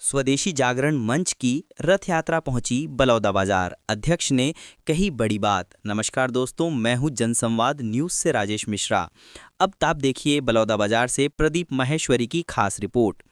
स्वदेशी जागरण मंच की रथ यात्रा पहुंची बलौदाबाजार। अध्यक्ष ने कही बड़ी बात। नमस्कार दोस्तों, मैं हूं जनसंवाद न्यूज से राजेश मिश्रा। अब आप देखिए बलौदाबाजार से प्रदीप माहेश्वरी की खास रिपोर्ट।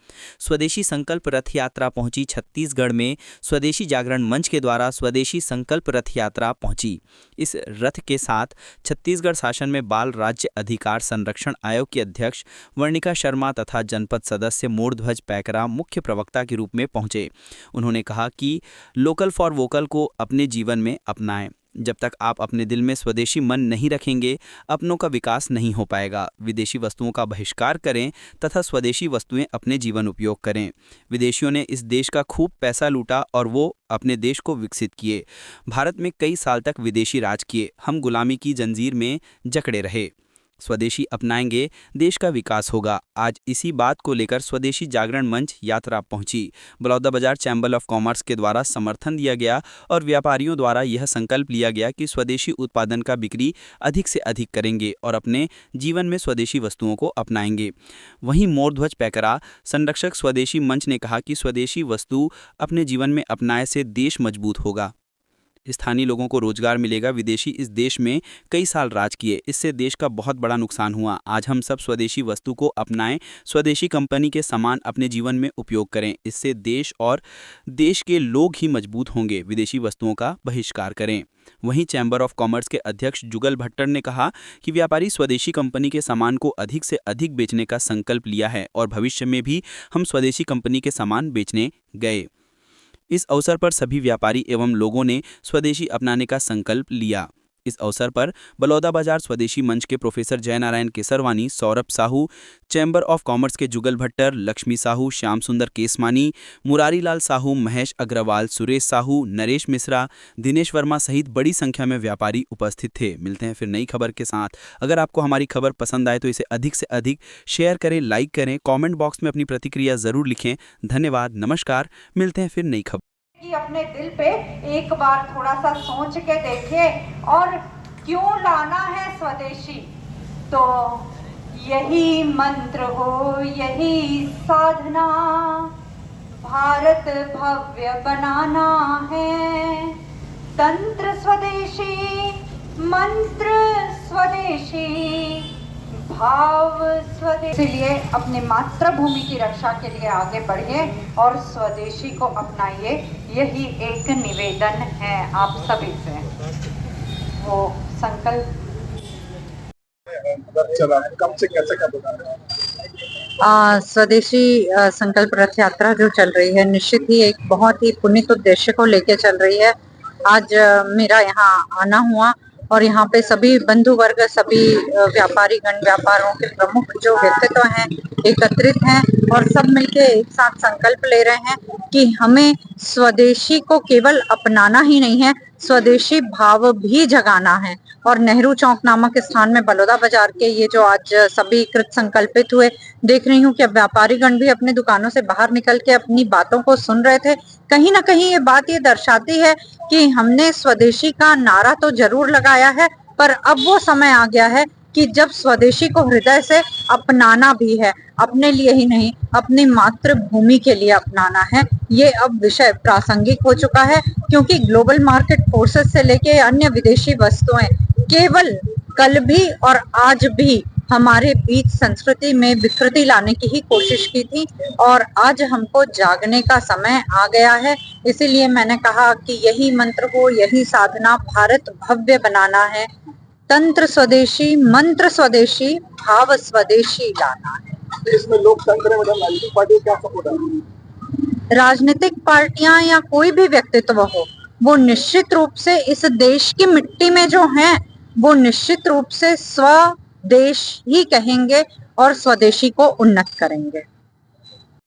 स्वदेशी संकल्प रथ यात्रा पहुंची छत्तीसगढ़ में। स्वदेशी जागरण मंच के द्वारा स्वदेशी संकल्प रथ यात्रा पहुंची। इस रथ के साथ छत्तीसगढ़ शासन में बाल राज्य अधिकार संरक्षण आयोग की अध्यक्ष वर्णिका शर्मा तथा जनपद सदस्य मोरध्वज पैकरा मुख्य प्रवक्ता के रूप में पहुंचे। उन्होंने कहा कि लोकल फॉर वोकल को अपने जीवन में अपनाएं। जब तक आप अपने दिल में स्वदेशी मन नहीं रखेंगे, अपनों का विकास नहीं हो पाएगा। विदेशी वस्तुओं का बहिष्कार करें तथा स्वदेशी वस्तुएं अपने जीवन उपयोग करें। विदेशियों ने इस देश का खूब पैसा लूटा और वो अपने देश को विकसित किए। भारत में कई साल तक विदेशी राज किए, हम गुलामी की जंजीर में जकड़े रहे। स्वदेशी अपनाएंगे, देश का विकास होगा। आज इसी बात को लेकर स्वदेशी जागरण मंच यात्रा पहुंची। बलौदाबाजार चैम्बर ऑफ कॉमर्स के द्वारा समर्थन दिया गया और व्यापारियों द्वारा यह संकल्प लिया गया कि स्वदेशी उत्पादन का बिक्री अधिक से अधिक करेंगे और अपने जीवन में स्वदेशी वस्तुओं को अपनाएंगे। वहीं मोरध्वज पैकरा संरक्षक स्वदेशी मंच ने कहा कि स्वदेशी वस्तु अपने जीवन में अपनाए से देश मजबूत होगा, स्थानीय लोगों को रोजगार मिलेगा। विदेशी इस देश में कई साल राज किए, इससे देश का बहुत बड़ा नुकसान हुआ। आज हम सब स्वदेशी वस्तु को अपनाएं, स्वदेशी कंपनी के सामान अपने जीवन में उपयोग करें। इससे देश और देश के लोग ही मजबूत होंगे। विदेशी वस्तुओं का बहिष्कार करें। वहीं चैम्बर ऑफ कॉमर्स के अध्यक्ष जुगल भट्टर ने कहा कि व्यापारी स्वदेशी कंपनी के सामान को अधिक से अधिक बेचने का संकल्प लिया है और भविष्य में भी हम स्वदेशी कंपनी के सामान बेचने गए। इस अवसर पर सभी व्यापारी एवं लोगों ने स्वदेशी अपनाने का संकल्प लिया। इस अवसर पर बलौदाबाजार स्वदेशी मंच के professor Jainarayan Kesarwani, Saurabh Sahu, chamber of commerce के जुगल भट्टर, लक्ष्मी साहू, श्याम सुंदर केसमानी, मुरारी लाल साहू, महेश अग्रवाल, सुरेश साहू, नरेश मिश्रा, दिनेश वर्मा सहित बड़ी संख्या में व्यापारी उपस्थित थे। मिलते हैं फिर नई खबर के साथ। अगर आपको हमारी खबर पसंद आए तो इसे अधिक से अधिक शेयर करें, लाइक करें, कॉमेंट बॉक्स में अपनी प्रतिक्रिया जरूर लिखें। धन्यवाद, नमस्कार। मिलते हैं फिर नई खबर। कि अपने दिल पे एक बार थोड़ा सा सोच के देखें और क्यों लाना है स्वदेशी। तो यही मंत्र हो, यही साधना, भारत भव्य बनाना है। तंत्र स्वदेशी, मंत्र स्वदेशी, भाव स्वदेशी। इसलिए अपनी मातृभूमि की रक्षा के लिए आगे बढ़िए और स्वदेशी को अपनाइए। यही एक निवेदन है आप सभी से। वो संकल्प कब से कैसे कब स्वदेशी संकल्प रथ यात्रा जो चल रही है, निश्चित ही एक बहुत ही पुनीत उद्देश्य को लेके चल रही है। आज मेरा यहाँ आना हुआ और यहाँ पे सभी बंधु वर्ग, सभी व्यापारी गण, व्यापारों के प्रमुख जो व्यक्तित्व हैं एकत्रित हैं और सब मिलके एक साथ संकल्प ले रहे हैं कि हमें स्वदेशी को केवल अपनाना ही नहीं है, स्वदेशी भाव भी जगाना है। और नेहरू चौक नामक स्थान में बलौदाबाजार के ये जो आज सभी कृत संकल्पित हुए, देख रही हूँ कि व्यापारी गण भी अपनी दुकानों से बाहर निकल के अपनी बातों को सुन रहे थे। कहीं ना कहीं ये बात ये दर्शाती है कि हमने स्वदेशी का नारा तो जरूर लगाया है, पर अब वो समय आ गया है कि जब स्वदेशी को हृदय से अपनाना भी है, अपने लिए ही नहीं, अपनी मातृभूमि के लिए अपनाना है। ये अब विषय प्रासंगिक हो चुका है, क्योंकि ग्लोबल मार्केट फोर्सेस से लेके अन्य विदेशी वस्तुएं केवल कल भी और आज भी हमारे बीच संस्कृति में विकृति लाने की ही कोशिश की थी और आज हमको जागने का समय आ गया है। इसीलिए मैंने कहा कि यही मंत्र हो, यही साधना, भारत भव्य बनाना है। तंत्र स्वदेशी, मंत्र स्वदेशी, भाव स्वदेशी लाना है। इसमें लोकतंत्र में राजनीतिक पार्टी क्या सपोर्ट है? राजनीतिक पार्टियां या कोई भी व्यक्तित्व हो, वो निश्चित रूप से इस देश की मिट्टी में जो हैं, वो निश्चित रूप से स्वदेश ही कहेंगे और स्वदेशी को उन्नत करेंगे।